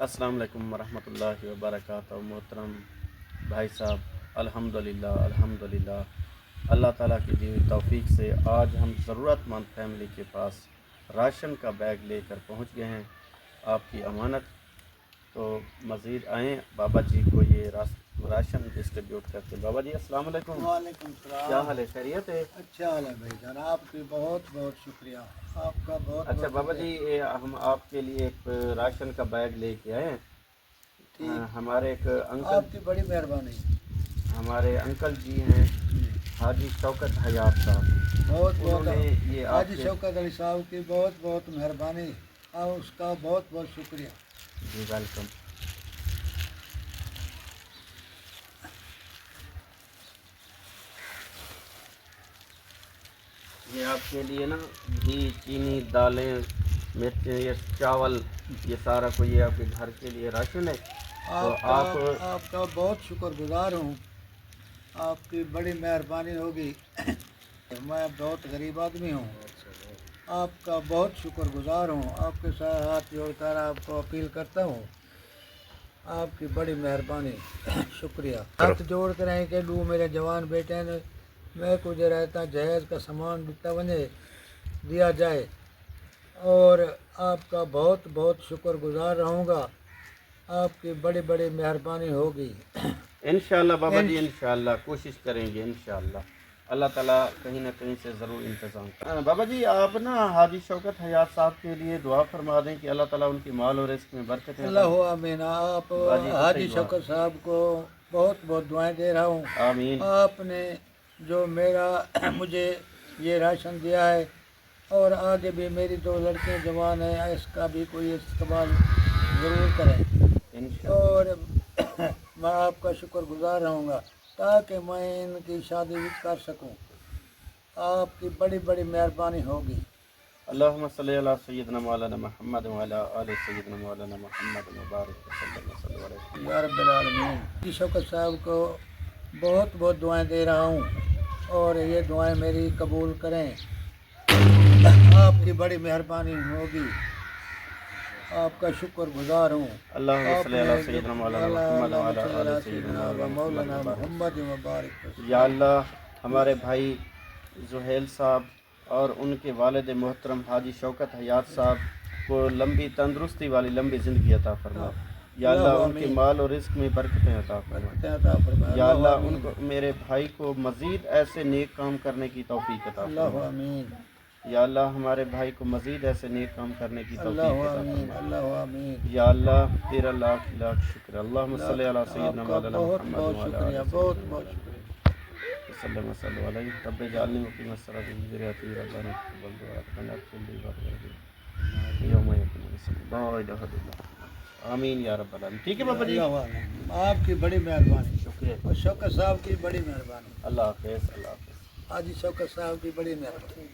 السلام علیکم ورحمۃ اللہ وبرکاتہ۔ محترم بھائی صاحب، الحمدللہ اللہ تعالیٰ کی دی ہوئی توفیق سے آج ہم ضرورت مند فیملی کے پاس راشن کا بیگ لے کر پہنچ گئے ہیں، آپ کی امانت۔ تو مزید آئیں، بابا جی کو یہ راشن ڈسٹریبیوٹ کرتے۔ بابا جی السلام علیکم۔ وعلیکم السلام۔ کیا حال ہے؟ خیریت ہے؟ اچھا حال ہے بھائی جان، آپ کی بہت بہت شکریہ، آپ کا بہت اچھا بہت بابا شکریہ۔ جی، ہم آپ کے لیے ایک راشن کا بیگ لے کے آئے ہیں۔ ٹھیک، ہمارے ایک آپ کی بڑی مہربانی۔ ہمارے انکل جی ہیں حاجی شوکت حیات صاحب، بہت انہوں بہت نے یہ آپ حاجی کے شوکت علی صاحب کی بہت بہت مہربانی اور اس کا بہت بہت شکریہ۔ جی ویلکم۔ یہ آپ کے لیے نا گھی، چینی، دالیں، مرچیں، یہ چاول، یہ سارا کو یہ آپ کے گھر کے لیے راشن ہے۔ تو آپ کا بہت شکر گزار ہوں، آپ کی بڑی مہربانی ہوگی۔ میں بہت غریب آدمی ہوں، آپ کا بہت شکر گزار ہوں، آپ کے ساتھ ہاتھ جوڑ کر آپ کو اپیل کرتا ہوں، آپ کی بڑی مہربانی، شکریہ۔ ہاتھ جوڑ کر ہیں کہ لو میرے جوان بیٹے نے میں کو جو رہتا جہیز کا سامان دیا جائے، اور آپ کا بہت بہت شکر گزار رہوں گا، آپ کی بڑی بڑی مہربانی ہوگی۔ انشاءاللہ بابا جی، انشاءاللہ کوشش کریں گے، انشاءاللہ اللہ تعالیٰ کہیں نہ کہیں سے ضرور انتظام کریں۔ بابا جی آپ نا حاجی شوکت حیات صاحب کے لیے دعا فرما دیں کہ اللہ تعالیٰ ان کی مال اور رزق میں برکت ہے۔ اللہ آمین۔ آپ حاجی شوکت صاحب کو بہت بہت دعائیں دے رہا ہوں۔ آمین۔ آپ نے جو مجھے یہ راشن دیا ہے، اور آگے بھی میری 2 لڑکیاں جوان ہیں، اس کا بھی کوئی استقبال ضرور کریں، اور میں آپ کا شکر گزار رہوں گا تاکہ میں ان کی شادی بھی کر سکوں، آپ کی بڑی بڑی مہربانی ہوگی۔ اللہم صلی علی سیدنا مولانا محمد وعلی آل سیدنا مولانا محمد مبارک وسلم علیہ۔ یا رب العالمین۔ حاجی شوکت صاحب کو بہت بہت دعائیں دے رہا ہوں، اور یہ دعائیں میری قبول کریں، آپ کی بڑی مہربانی ہوگی، آپ کا شکر گزار ہوں۔ اللہم صلی علی سیدنا مولانا محمد وعلی آل سیدنا مولانا محمد مبارک۔ یا اللہ، ہمارے بھائی زہیل صاحب اور ان کے والد محترم حاجی شوکت حیات صاحب کو لمبی تندرستی والی لمبی زندگی عطا فرما۔ یا اللہ ان کے مال اور رزق میں برکتیں عطا فرما۔ یا اللہ ان کو، میرے بھائی کو مزید ایسے نیک کام کرنے کی توفیق عطا فرما۔ یا اللہ ہمارے بھائی کو مزید ایسے نیک کام کرنے کی توفیق عطا فرما۔ یا اللہ تیرا لاکھ لاکھ شکر۔ اللہم صلی علی سیدنا مولانا محمد وعلی آل بہت بہت شکریہ۔ وسلم صلی علیہ رب اجعلنی مقیم الصلاۃ وذریتی ربنا تقبل دعاء ربنا اغفر لي وارحمني یوم یقوم الحساب لا الہ الا اللہ، آمین یا رب العالمین۔ ٹھیک ہے بابا جی، آپ کی بڑی مہربانی، شکریہ۔ اور شوکت صاحب کی بڑی مہربانی، اللہ حافظ، اللہ حافظ۔ حاجی شوکت صاحب کی بڑی مہربانی۔